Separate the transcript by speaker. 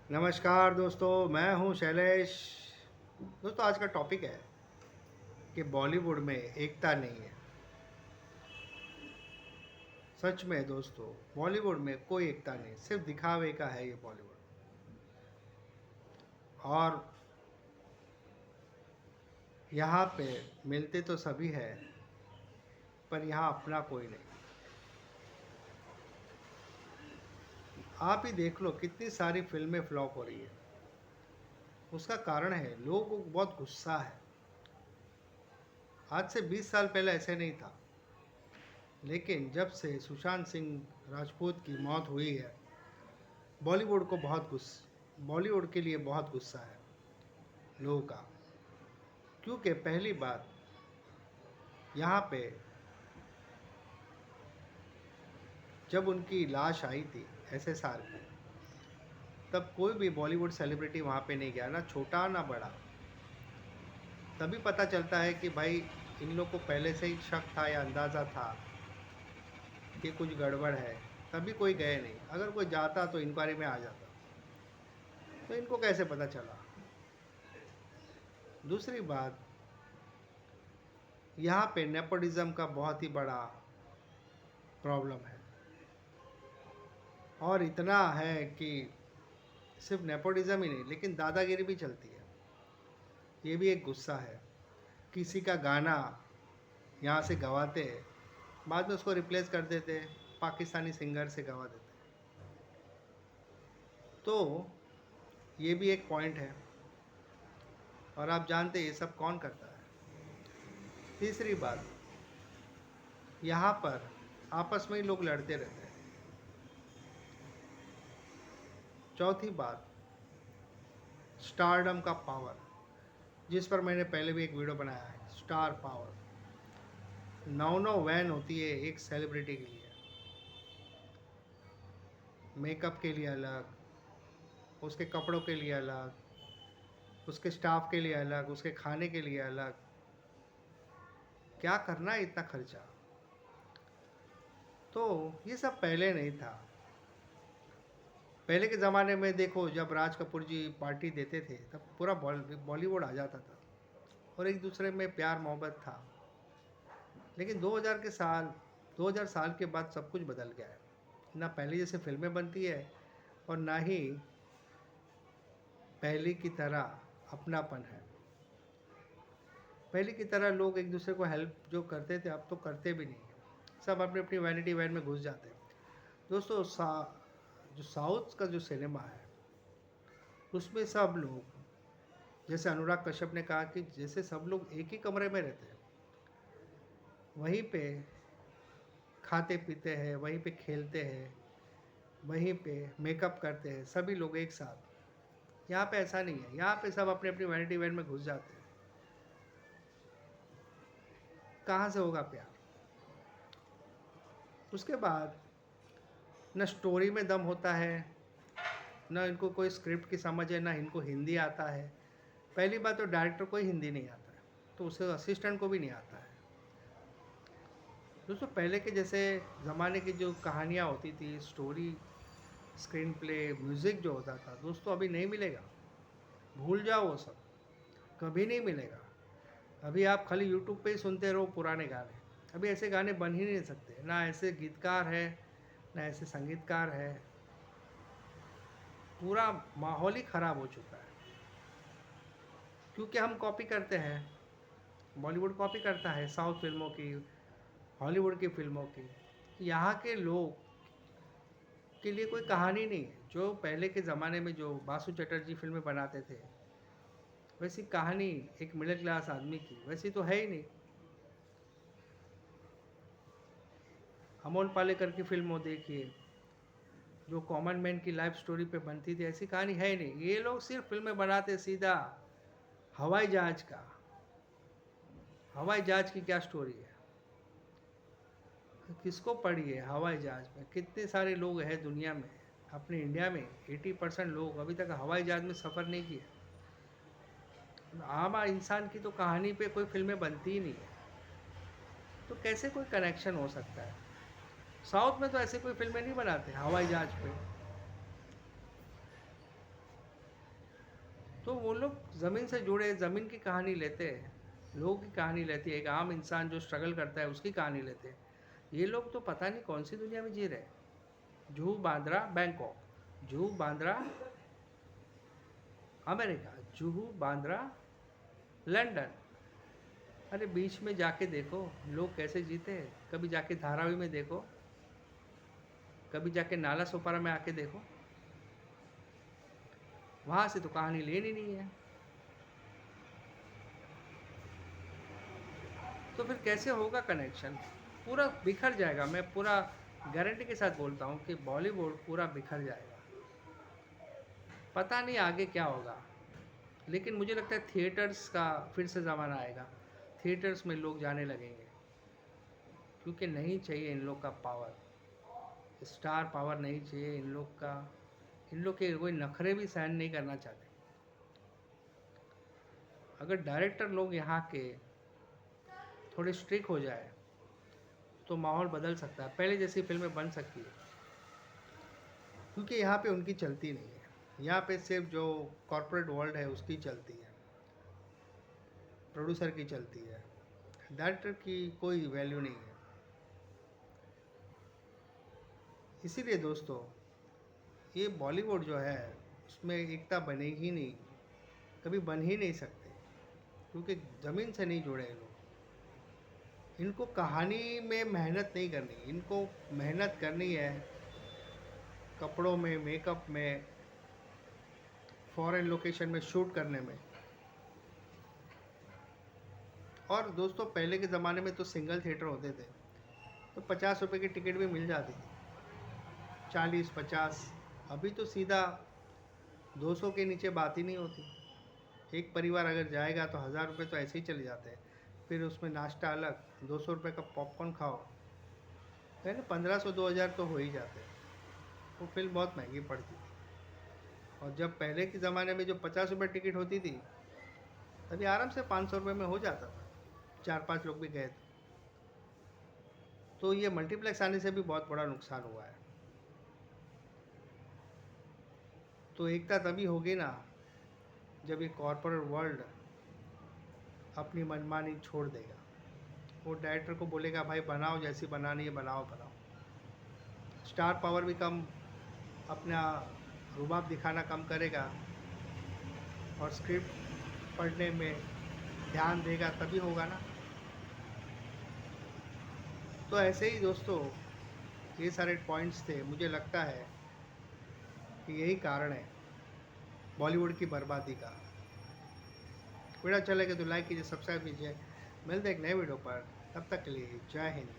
Speaker 1: नमस्कार दोस्तों, मैं हूं शैलेश। दोस्तों, आज का टॉपिक है कि बॉलीवुड में एकता नहीं है। सच में दोस्तों, बॉलीवुड में कोई एकता नहीं, सिर्फ दिखावे का है ये बॉलीवुड। और यहाँ पे मिलते तो सभी है, पर यहाँ अपना कोई नहीं। आप ही देख लो, कितनी सारी फिल्में फ्लॉप हो रही है। उसका कारण है लोगों को बहुत गुस्सा है। आज से 20 साल पहले ऐसे नहीं था, लेकिन जब से सुशांत सिंह राजपूत की मौत हुई है, बॉलीवुड के लिए बहुत गुस्सा है लोगों का। क्योंकि पहली बात, यहाँ पे जब उनकी लाश आई थी SSR की, तब कोई भी बॉलीवुड सेलिब्रिटी वहाँ पे नहीं गया, ना छोटा ना बड़ा। तभी पता चलता है कि भाई इन लोग को पहले से ही शक था या अंदाज़ा था कि कुछ गड़बड़ है। तभी कोई गए नहीं। अगर कोई जाता तो इंक्वायरी में आ जाता। तो इनको कैसे पता चला? दूसरी बात, यहाँ पे नेपोटिज्म का बहुत ही बड़ा प्रॉब्लम है। और इतना है कि सिर्फ नेपोटिज्म ही नहीं, लेकिन दादागिरी भी चलती है। ये भी एक गुस्सा है। किसी का गाना यहाँ से गवाते हैं, बाद में उसको रिप्लेस कर देते हैं, पाकिस्तानी सिंगर से गवा देते हैं। तो ये भी एक पॉइंट है। और आप जानते हैं ये सब कौन करता है। तीसरी बात, यहाँ पर आपस में ही लोग लड़ते रहते हैं। चौथी बात, स्टारडम का पावर, जिस पर मैंने पहले भी एक वीडियो बनाया है। स्टार पावर, 9 वैन होती है एक सेलिब्रिटी के लिए। मेकअप के लिए अलग, उसके कपड़ों के लिए अलग, उसके स्टाफ के लिए अलग, उसके खाने के लिए अलग। क्या करना है इतना खर्चा? तो ये सब पहले नहीं था। पहले के ज़माने में देखो, जब राज कपूर जी पार्टी देते थे तब पूरा बॉलीवुड आ जाता था और एक दूसरे में प्यार मोहब्बत था। लेकिन 2000 साल के बाद सब कुछ बदल गया है। ना पहले जैसे फिल्में बनती है और ना ही पहले की तरह अपनापन है। पहले की तरह लोग एक दूसरे को हेल्प जो करते थे, अब तो करते भी नहीं। सब अपनी अपनी वैनिटी वैन में घुस जाते हैं। दोस्तों, जो साउथ का जो सिनेमा है, उसमें सब लोग, जैसे अनुराग कश्यप ने कहा कि जैसे सब लोग एक ही कमरे में रहते हैं, वहीं पे खाते पीते हैं, वहीं पे खेलते हैं, वहीं पे मेकअप करते हैं, सभी लोग एक साथ। यहाँ पे ऐसा नहीं है। यहाँ पे सब अपनी अपनी वैनिटी वैन में घुस जाते हैं। कहाँ से होगा प्यार? उसके बाद न स्टोरी में दम होता है, न इनको कोई स्क्रिप्ट की समझ है, न इनको हिंदी आता है। पहली बात तो डायरेक्टर को ही हिंदी नहीं आता है, तो उसे असिस्टेंट को भी नहीं आता है। दोस्तों, पहले के जैसे ज़माने की जो कहानियाँ होती थी, स्टोरी, स्क्रीन प्ले, म्यूज़िक जो होता था, दोस्तों अभी नहीं मिलेगा। भूल जाओ, वो सब कभी नहीं मिलेगा। अभी आप खाली यूट्यूब पे ही सुनते रहो पुराने गाने। अभी ऐसे गाने बन ही नहीं सकते। ना ऐसे गीतकार है, ना ऐसे संगीतकार है। पूरा माहौल ही ख़राब हो चुका है। क्योंकि हम कॉपी करते हैं। बॉलीवुड कॉपी करता है साउथ फिल्मों की, हॉलीवुड की फिल्मों की। यहाँ के लोग के लिए कोई कहानी नहीं है। जो पहले के ज़माने में जो बासु चटर्जी फिल्में बनाते थे, वैसी कहानी एक मिडिल क्लास आदमी की वैसी तो है ही नहीं। अमोल पालेकर की फिल्म हो देखिए, जो कॉमन मैन की लाइफ स्टोरी पे बनती थी, ऐसी कहानी है ही नहीं। ये लोग सिर्फ फिल्में बनाते सीधा हवाई जहाज का। हवाई जहाज की क्या स्टोरी है? किसको पड़ी है हवाई जहाज में? कितने सारे लोग हैं दुनिया में। अपने इंडिया में 80% लोग अभी तक हवाई जहाज में सफ़र नहीं किए। आम इंसान की तो कहानी पे कोई फिल्में बनती ही नहीं है। तो कैसे कोई कनेक्शन हो सकता है? साउथ में तो ऐसे कोई फिल्में नहीं बनाते हवाई जहाज पे। तो वो लोग ज़मीन से जुड़े, ज़मीन की कहानी लेते हैं, लोगों की कहानी लेती है, एक आम इंसान जो स्ट्रगल करता है उसकी कहानी लेते हैं। ये लोग तो पता नहीं कौन सी दुनिया में जी रहे हैं। Juhu Bandra Bangkok, Juhu Bandra America, Juhu Bandra London. अरे बीच में जाके देखो लोग कैसे जीते हैं, कभी जाके धारावी में देखो, कभी जाके नाला सोपारा में आके देखो, वहाँ से तो कहानी लेनी नहीं है। तो फिर कैसे होगा कनेक्शन? पूरा बिखर जाएगा। मैं पूरा गारंटी के साथ बोलता हूँ कि बॉलीवुड पूरा बिखर जाएगा। पता नहीं आगे क्या होगा, लेकिन मुझे लगता है थिएटर्स का फिर से ज़माना आएगा। थिएटर्स में लोग जाने लगेंगे, क्योंकि नहीं चाहिए इन लोग का पावर, स्टार पावर नहीं चाहिए इन लोग का। इन लोग के कोई नखरे भी सहन नहीं करना चाहते। अगर डायरेक्टर लोग यहाँ के थोड़े स्ट्रिक हो जाए तो माहौल बदल सकता है, पहले जैसी फिल्में बन सकती है। क्योंकि यहाँ पे उनकी चलती नहीं है, यहाँ पे सिर्फ जो कॉरपोरेट वर्ल्ड है उसकी चलती है, प्रोड्यूसर की चलती है, डायरेक्टर की कोई वैल्यू नहीं है। इसीलिए दोस्तों, ये बॉलीवुड जो है उसमें एकता बनेगी ही नहीं, कभी बन ही नहीं सकते, क्योंकि ज़मीन से नहीं जुड़े हैं लोग। इनको कहानी में मेहनत नहीं करनी, इनको मेहनत करनी है कपड़ों में, मेकअप में, फॉरेन लोकेशन में शूट करने में। और दोस्तों पहले के ज़माने में तो सिंगल थिएटर होते थे, तो 50 रुपए की टिकट भी मिल जाती थी, 40-50। अभी तो सीधा 200 के नीचे बात ही नहीं होती। एक परिवार अगर जाएगा तो 1000 रुपये तो ऐसे ही चले जाते हैं, फिर उसमें नाश्ता अलग, 200 रुपये का पॉपकॉर्न खाओ, पहले 1500-2000 तो हो ही जाते हैं। वो फिल्म बहुत महंगी पड़ती थी। और जब पहले के ज़माने में जो 50 रुपये टिकट होती थी, तभी आराम से 500 रुपये में हो जाता था, 4-5 लोग भी गए तो ये मल्टीप्लेक्स आने से भी बहुत बड़ा नुकसान हुआ है। तो एकता तभी होगी ना जब ये कॉरपोरेट वर्ल्ड अपनी मनमानी छोड़ देगा। वो डायरेक्टर को बोलेगा भाई बनाओ, जैसी बनानी है बनाओ बनाओ। स्टार पावर भी कम, अपना रुबाब दिखाना कम करेगा और स्क्रिप्ट पढ़ने में ध्यान देगा, तभी होगा ना। तो ऐसे ही दोस्तों, ये सारे पॉइंट्स थे। मुझे लगता है कि यही कारण है बॉलीवुड की बर्बादी का। वीडियो अच्छा लगे तो लाइक कीजिए, सब्सक्राइब कीजिए। मिलते हैं एक नए वीडियो पर, तब तक के लिए जय हिंद।